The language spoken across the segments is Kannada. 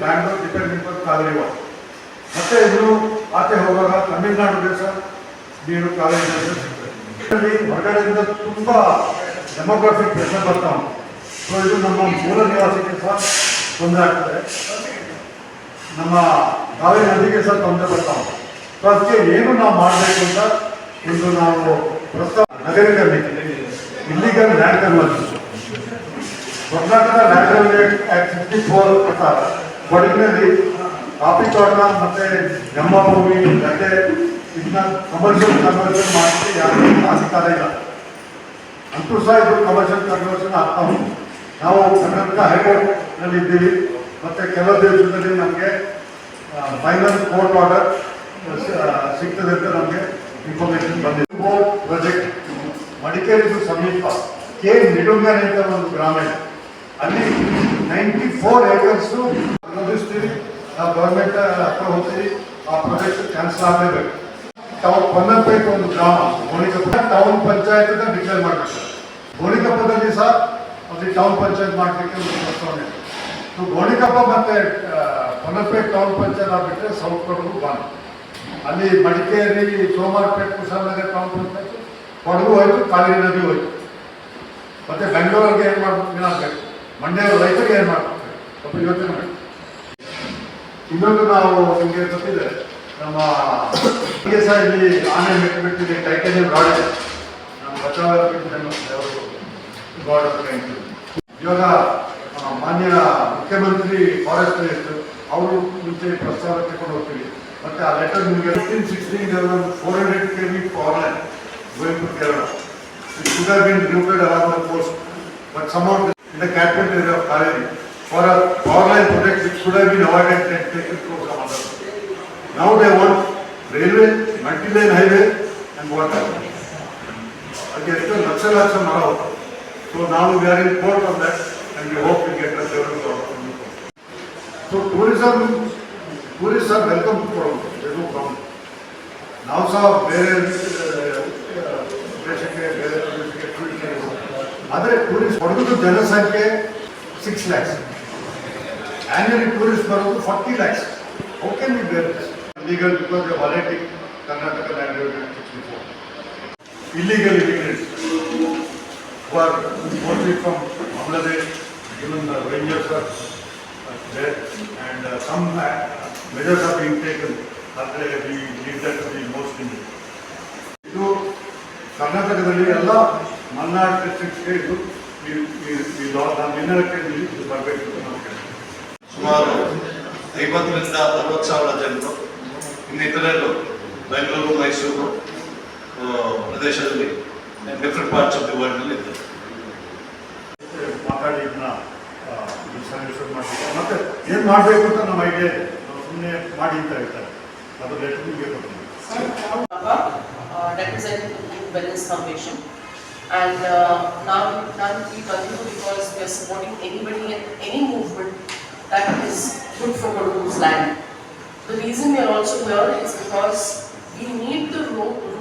Bangalore depending on Kaveri water. ಮತ್ತೆ ಇನ್ನು ಆಚೆ ಹೋಗುವಾಗ ತಮಿಳುನಾಡಿಗೆ ಸಹ ನೀರು ಕಾವೇರಿ ನೀರು ಸಿಗ್ತದೆ. ಇದರಲ್ಲಿ ಹೊರಗಡೆಯಿಂದ ತುಂಬ ಡೆಮೋಗ್ರಫಿಕ್ ಪ್ರೆಷರ್ ಬರ್ತಾ ಉಂಟು. ಸೊ ಇದು ನಮ್ಮ ಮೂಲ ನಿವಾಸಿಗೆ ಸಹ ತೊಂದರೆ ಆಗ್ತದೆ, ನಮ್ಮ ಕಾವೇರಿ ನದಿಗೆ ಸಹ ತೊಂದರೆ ಬರ್ತಾ ಉಂಟು. ಸೊ ಅದಕ್ಕೆ ಏನು ನಾವು ಮಾಡಬೇಕು ಅಂತ ಇಂದು ನಾವು ಪ್ರಸ್ತಾವ ನಗರದಲ್ಲಿ illegal land conversion Karnataka land development act 54 ಪ್ರಕಾರ ಕೊಡಗಿನಲ್ಲಿ ಕಾಫಿ ತೋಟ ಮತ್ತು ಜನ್ಮಭೂಮಿ ಗದ್ದೆ ಇದನ್ನ ಕಮರ್ಷಿಯಲ್ ಕನ್ವರ್ಷನ್ ಮಾಡಲಿಕ್ಕೆ ಯಾರಿಗೂ ಅಧಿಕಾರ ಇಲ್ಲ. ಅಂತೂ ಸಹ ಇದು ಕಮರ್ಷಿಯಲ್ ಕನ್ವರ್ಷನ್ ಆಗ್ತಾ ಉಂಟು. ನಾವು ಕರ್ನಾಟಕ ಹೈಕೋರ್ಟ್ನಲ್ಲಿ ಇದ್ದೀವಿ ಮತ್ತು ಕೆಲವು ದಿವಸದಲ್ಲಿ ನಮಗೆ ಫೈನಲ್ ಕೋರ್ಟ್ ಆರ್ಡರ್ ಸಿಗ್ತದೆ ಅಂತ ನಮಗೆ ಇನ್ಫಾರ್ಮೇಶನ್ ಬಂದಿದೆ. ಪ್ರಾಜೆಕ್ಟ್ ಮಡಿಕೇರಿಗೂ ಸಮೀಪ ಕೆ ನಿಡುಂಗನೆ ಅಂತ ಒಂದು ಗ್ರಾಮ ಇದೆ. ಅಲ್ಲಿ 94 ಏಕರ್ಸು ನೋಡಿಸ್ತೀವಿ. ನಾವು ಗೌರ್ಮೆಂಟ್ ಹತ್ರ ಹೋಗ್ತೀವಿ, ಆ ಪ್ರಾಜೆಕ್ಟ್ ಕ್ಯಾನ್ಸಲ್ ಆಗಲೇಬೇಕು. ಟೌನ್ ಪೊನ್ನಪೇಟೆ ಒಂದು ಗ್ರಾಮ ಗೋಣಿಕೊಪ್ಪ ಟೌನ್ ಪಂಚಾಯತ್ ಅಂತ ಡಿಕ್ಲೇರ್ ಮಾಡಬೇಕು. ಗೋಣಿಕೊಪ್ಪದಲ್ಲಿ ಸಹ ಅಲ್ಲಿ ಟೌನ್ ಪಂಚಾಯತ್ ಮಾಡಲಿಕ್ಕೆ ಒಂದು ಪ್ರಸ್ತಾವನೆ ಇದೆ. ಸೊ ಗೋಣಿಕೊಪ್ಪ ಮತ್ತು ಪೊನ್ನಪೇಟೆ ಟೌನ್ ಪಂಚಾಯತ್ ಆಗಿಬಿಟ್ರೆ ಸೌತ್ ಕೊಡಗು ಬಂದ್. ಅಲ್ಲಿ ಮಡಿಕೇರಿ, ಸೋಮವಾರಪೇಟೆ, ಕುಶಾಲನಗರ ಟೌನ್ ಪಂಚಾಯತ್, ಕೊಡಗು ಹೋಯ್ತು, ಕಾವೇರಿ ನದಿ ಹೋಯ್ತು. ಮತ್ತೆ ಬೆಂಗಳೂರಿಗೆ ಏನು ಮಾಡಬೇಕು, ಏನಾಗಬೇಕು, ಮಂಡ್ಯ ರೈತರಿಗೆ ಏನು ಮಾಡಬೇಕು, ಸ್ವಲ್ಪ ಯೋಚನೆ ಮಾಡಿ. ಇನ್ನೊಂದು ನಾವು ನಿಮಗೆ ಗೊತ್ತಿದೆ, ನಮ್ಮ ಸಹ ಇಲ್ಲಿ ಆನೆ ಬಿಟ್ಟಿದೆ, ಟೈಟೇನಿಯಂ ರಾಡ್ ಇದೆ. ನಮ್ಮ ಬಚಾವ್ ಗಾಡ್ ಇವಾಗ ಮಾನ್ಯ ಮುಖ್ಯಮಂತ್ರಿ ಫಾರೆಸ್ಟ್ ಮಿನಿಸ್ಟರ್ ಅವರು ಮುಂಚೆ ಪ್ರಸ್ತಾವ ತಗೊಂಡು ಹೋಗ್ತೀವಿ. ಮತ್ತು ಆ ಲೆಟರ್ ನಿಮಗೆ 1516 400 kV power line going to Kerala. It should have been routed along the coast, but somehow in the catchment area of Kaveri for a power line project which should have been avoided and taken to some other. Now they want railway, multi-lane highway and water. Again, it's a laksa mara. So now we are in court on that and we hope we get a favorable outcome. So tourists are welcome to Kodagu. There is no problem. ನಾವು ಸಹ ಬೇರೆ ಪ್ರದೇಶಕ್ಕೆ ಬೇರೆ ಪ್ರದೇಶಕ್ಕೆ ಟೂರಿಸ್ಟ್ ಆದರೆ ಟೂರಿಸ್ಟ್ ಕೊಡಗು ಜನಸಂಖ್ಯೆ 6 lakhs. ಆ್ಯನ್ಯಲಿ ಟೂರಿಸ್ಟ್ ಬರೋದು 40 lakhs. How can we bear this? Legal because they violating Karnataka land development 64. Illegal immigrants who are mostly from Bangladesh, even the Rangers are there, and some measures are being taken. ಆದರೆ we need that to be most needed. ಇದು ಕರ್ನಾಟಕದಲ್ಲಿ ಎಲ್ಲ ಮಲ್ನಾಡ್ ಡಿಸ್ಟ್ರಿಕ್ಟ್ಗೆ ಇದು ಇದು ಬರಬೇಕು. ಸುಮಾರು 50ರಿಂದ 60 ಸಾವಿರ ಜನರು ಇನ್ನಿತರರು ಬೆಂಗಳೂರು, ಮೈಸೂರು ಪ್ರದೇಶದಲ್ಲಿ ಡಿಫ್ರೆಂಟ್ ಪಾರ್ಟ್ಸ್ ಆಫ್ ದಿ ವರ್ಲ್ಡ್ನಲ್ಲಿ ಇದ್ದಾರೆ. ಮಾತಾಡಿ ಇದನ್ನ ಸೊಲ್ಯೂಷನ್ ಮಾಡಬೇಕು. ಮತ್ತೆ ಏನು ಮಾಡಬೇಕು ಅಂತ ನಮ್ಮ ಐಡಿಯಾ ಇದೆ. ನಾವು ಸುಮ್ಮನೆ ಮಾಡಿ ಅಂತ ಹೇಳ್ತಾರೆ. ಅದು ಲೆಟರ್ ನಿಮಗೆ ಕೊಡ್ತೀನಿ. Representing the Youth Wellness Foundation, and now we continue because we are supporting anybody and any movement that is good for Kodagu's land. The reason we are also here is because we need the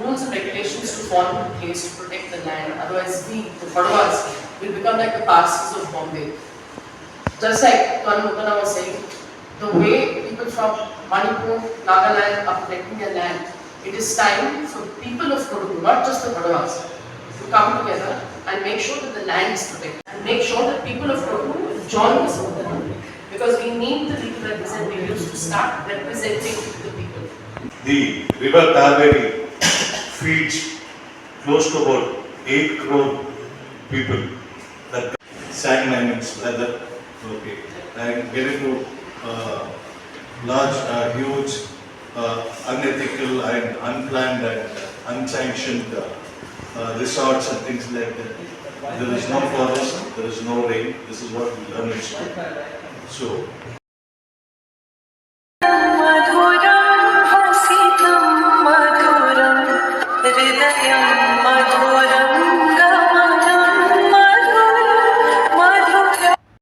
rules and regulations to fall into place to protect the land. Otherwise, the Kodagas will become like the Parsis of Bombay. Just like Kanmukana was saying, the way people from Manipur, Nagaland are protecting their land, it is time for people of Kodagu, not just the Kodagas, to come together and make sure that the land is protected and make sure that people of Kodagu join this movement, because we need the legal representatives to start representing the people. The river Kaveri feeds close to about 8 crore people. That sand minings, leather, okay, and getting to large, huge, unethical and unplanned and unsanctioned resorts and things like that. There is no forest, there is no rain. This is what we learn in school. So